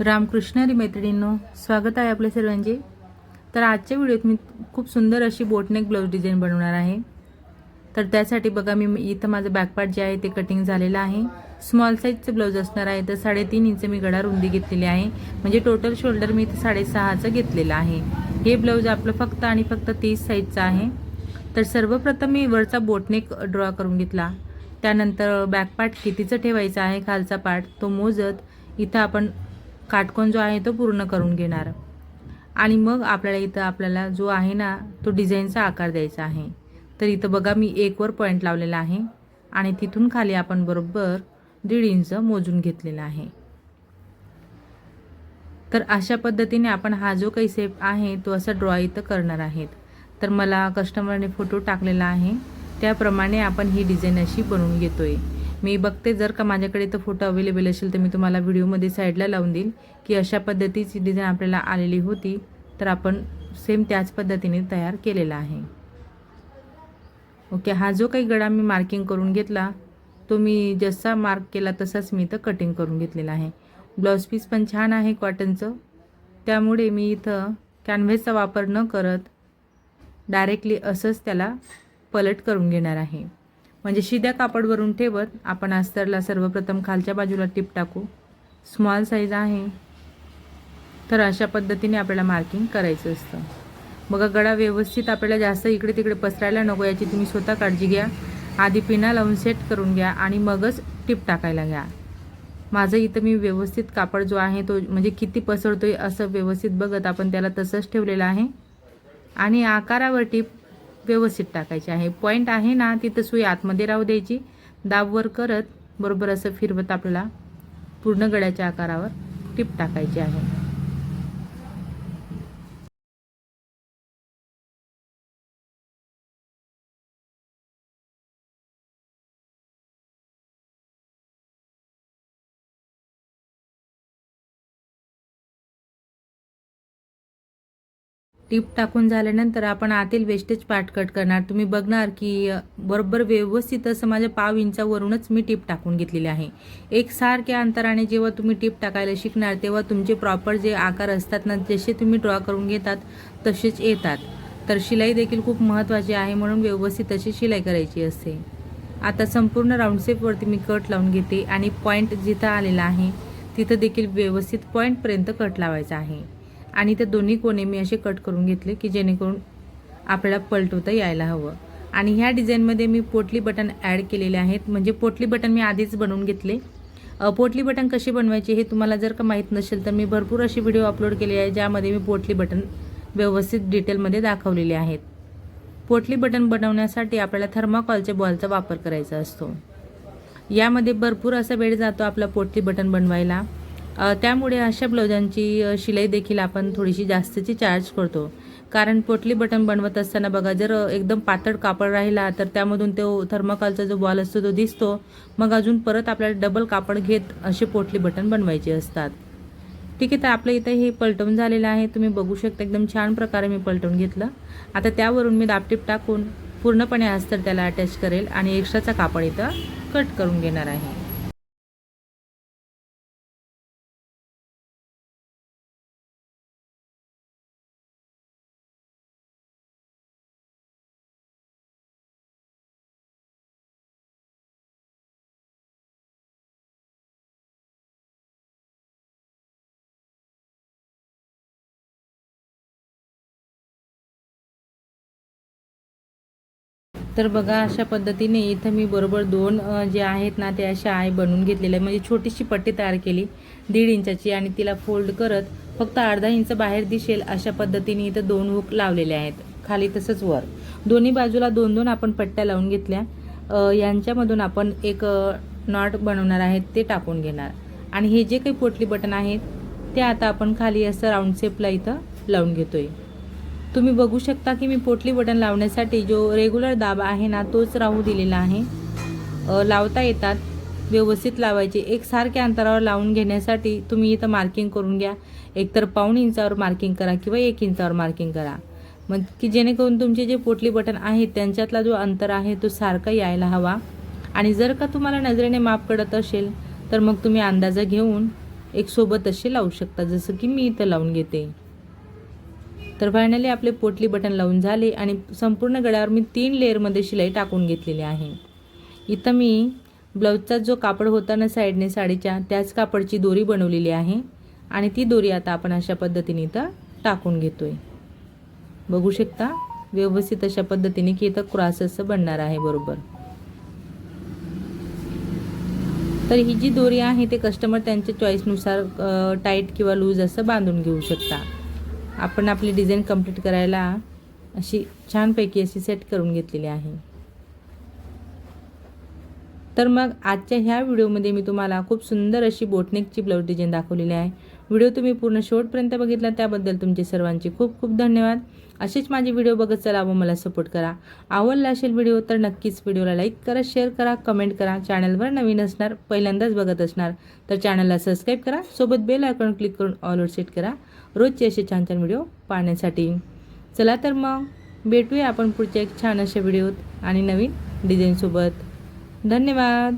रामकृष्ण हरी मैत्रिणींनो, स्वागत आहे आपल्या सर्वांचे। तर आजच्या व्हिडिओत मी खूप सुंदर अशी बोटनेक ब्लाउज डिझाइन बनवणार आहे। तर त्यासाठी बघा मी इथं माझं बॅकपार्ट जे आहे ते कटिंग झालेलं आहे। स्मॉल साइजचे ब्लाउज असणार आहे, तर 3.5 इंच मी गळा रुंदी घेतलेली आहे, म्हणजे टोटल शोल्डर मी इथे 6.5चं घेतलेलं आहे। हे ब्लाउज आपलं फक्त आणि फक्त 30 साइजचं आहे। तर सर्वप्रथम मी वरचा बोटनेक ड्रॉ करून घेतला, त्यानंतर बॅकपार्ट कितीचं ठेवायचं आहे, खालचा पार्ट तो मोजत इथं आपण काटकोन जो आहे तो पूर्ण करून घेणार आणि मग आपल्याला जो आहे ना तो डिझाईनचा आकार द्यायचा आहे। तर इथं बघा मी 1 वर पॉइंट लावलेला आहे आणि तिथून खाली आपण बरोबर 1.5 इंच मोजून घेतलेला आहे। तर अशा पद्धतीने आपण हा जो काही शेप आहे तो असा ड्रॉ इथं करणार आहेत। तर मला कस्टमरने फोटो टाकलेला आहे, त्याप्रमाणे आपण ही डिझाइन अशी बनवून घेतोय। मी बघते जर का माझ्याकडे तो फोटो अवेलेबल असेल तर मी तुम्हाला व्हिडिओमध्ये साईडला लावून देईल की अशा पद्धतीची डिझाइन आपल्याला आलेली होती, तर आपण सेम त्याच पद्धतीने तयार केलेला आहे। ओके, हा जो काही गळा मी मार्किंग करून घेतला तो मी जसा मार्क केला तसाच मी इथं कटिंग करून घेतलेला आहे। ब्लाउज पीस पण छान आहे कॉटनचं, त्यामुळे मी इथं कॅनव्हसचा वापर न करत डायरेक्टली असंच त्याला पलट करून घेणार आहे। म्हणजे शिद्या कापडवरून ठेवत आपण अस्तरला सर्वप्रथम खालच्या बाजूला टिप टाकू। स्मॉल साइज आहे, तर अशा पद्धतीने आपल्याला मार्किंग करायचं असतं। बघा गळा व्यवस्थित आपल्याला जास्त इकडे तिकडे पसरायला नको, याची तुम्ही स्वतः काळजी घ्या। आधी पिना लावून सेट करून घ्या आणि मगच टिप टाकायला घ्या। माझं इथं मी व्यवस्थित कापड जो आहे तो म्हणजे किती पसरतोय असं व्यवस्थित बघत आपण त्याला तसंच ठेवलेलं आहे आणि आकारावर टिप व्यवस्थित टाकायची आहे। पॉइंट आहे ना तिथं सुई आतमध्ये राहू द्यायची, दाब वर करत बरोबर असं फिरवत आपल्याला पूर्ण गळ्याच्या आकारावर टिप टाकायची आहे। टिप टाकून झाल्यानंतर आपण आतील वेस्टेज पार्ट कट करणार। तुम्ही बघणार की बरोबर व्यवस्थित असं माझ्या 1/2 इंचावरूनच मी टिप टाकून घेतलेली आहे। एकसारख्या अंतराने जेव्हा तुम्ही टिप टाकायला शिकणार तेव्हा तुमचे प्रॉपर जे आकार असतात ना, जसे तुम्ही ड्रॉ करून घेतात तसेच येतात। तर शिलाई देखील खूप महत्त्वाची आहे, म्हणून व्यवस्थित अशी शिलाई करायची असते। आता संपूर्ण राऊंड शेपवरती मी कट लावून घेते आणि पॉइंट जिथं आलेला आहे तिथं देखील व्यवस्थित पॉइंटपर्यंत कट लावायचा आहे आणि ते दोन्ही कोणे मी असे कट करून घेतले की जेणेकरून आपल्याला पलटवता यायला हवं। आणि ह्या डिझाईनमध्ये मी पोटली बटन ॲड केलेले आहेत, म्हणजे पोटली बटन मी आधीच बनवून घेतले। पोटली बटन कशी बनवायची हे तुम्हाला जर का माहीत नसेल तर मी भरपूर अशी व्हिडिओ अपलोड केली आहे, ज्यामध्ये मी पोटली बटन व्यवस्थित डिटेलमध्ये दाखवलेले आहेत। पोटली बटन बनवण्यासाठी आपल्याला थर्माकॉलच्या बॉलचा वापर करायचा असतो। यामध्ये भरपूर असा वेळ जातो आपला पोटली बटन बनवायला, त्यामुळे अशा ब्लाउजांची शिलाई देखील आपण थोडीशी जास्तीची चार्ज करतो। कारण पोटली बटन बनवत असताना बघा जर एकदम पातळ कापड राहिला तर त्यामधून तो थर्माकॉलचा जो बॉल असतो तो दिसतो, मग अजून परत आपल्याला डबल कापड घेत असे पोटली बटन बनवायचे असतात। ठीक आहे, तर आपल्या इथं हे पलटवून झालेलं आहे, तुम्ही बघू शकता एकदम छान प्रकारे मी पलटवून घेतलं। आता त्यावरून मी दाबटीप टाकून पूर्णपणे अस्तर त्याला अटॅच करेल आणि एक्स्ट्राचा कापड इथं कट करून घेणार आहे। तर बघा अशा पद्धतीने इथं मी बरोबर 2 जे आहेत ना ते अशा आहे बनवून घेतलेले आहे, म्हणजे छोटीशी पट्टी तयार केली 1.5 इंचाची आणि तिला फोल्ड करत फक्त अर्धा इंच बाहेर दिसेल अशा पद्धतीने इथं 2 हुक लावलेले आहेत, खाली तसंच वर दोन्ही बाजूला 2-2 आपण पट्ट्या लावून घेतल्या। यांच्यामधून आपण एक नॉट बनवणार आहेत ते टाकून घेणार आणि हे जे काही पोटली बटन आहेत ते आता आपण खाली असं राऊंड शेपला इथं लावून घेतोय। तुम्ही बघू शकता की मी पोटली बटन लावण्यासाठी जो रेग्युलर दाब आहे ना तोच राहू दिलेला आहे। लावता येतात, व्यवस्थित लावायचे। एकसारख्या अंतरावर लावून घेण्यासाठी तुम्ही इथं मार्किंग करून घ्या, एकतर 1/2 इंचावर मार्किंग करा किंवा 1 इंचावर मार्किंग करा, मग की जेणेकरून तुमचे जे पोटली बटन आहेत त्यांच्यातला जो अंतर आहे तो सारखा यायला हवा। आणि जर का तुम्हाला नजरेने माप कळत असेल तर मग तुम्ही अंदाज घेऊन एक सोबत असे लावू शकता, जसं की मी इथं लावून घेते. तर फायनली आपले पोटली बटन लावून झाले आणि संपूर्ण गळ्यावर मी 3 लेअरमध्ये शिलाई टाकून घेतलेली आहे. इथं मी ब्लाऊजचा जो कापड होता ना साईडने साडीच्या, त्याच कापडची दोरी बनवलेली आहे आणि ती दोरी आता आपण अशा पद्धतीने इथं टाकून घेतोय. बघू शकता व्यवस्थित अशा पद्धतीने की इथं क्रॉस असं बनणार आहे बरोबर. तर ही जी दोरी आहे ते कस्टमर त्यांच्या चॉईसनुसार टाईट किंवा लूज असं बांधून घेऊ शकता. आपण आपली डिझाईन कंप्लीट करायला अशी छानपैकी अशी सेट करून घेतलेली आहे. तर मग आजच्या ह्या व्हिडिओमध्ये मी तुम्हाला खूप सुंदर अशी बोटनेकची ब्लाऊज डिझाईन दाखवलेली आहे. व्हिडिओ तुम्ही पूर्ण शेवटपर्यंत बघितला त्याबद्दल तुमचे सर्वांचे खूप खूप धन्यवाद. असेच माझे व्हिडिओ बघत चला व मला सपोर्ट करा. आवडला असेल व्हिडिओ तर नक्कीच व्हिडिओला लाईक करा, शेअर करा, कमेंट करा. चॅनलवर नवीन असणार, पहिल्यांदाच बघत असणार तर चॅनलला सबस्क्राईब करा. सोबत बेल आयकॉन क्लिक करून ऑलवर सेट करा रोजचे असे छान छान व्हिडिओ पाहण्यासाठी. चला तर मग भेटूया आपण पुढच्या एक छान अशा व्हिडिओत आणि नवीन डिझाईनसोबत. धन्यवाद.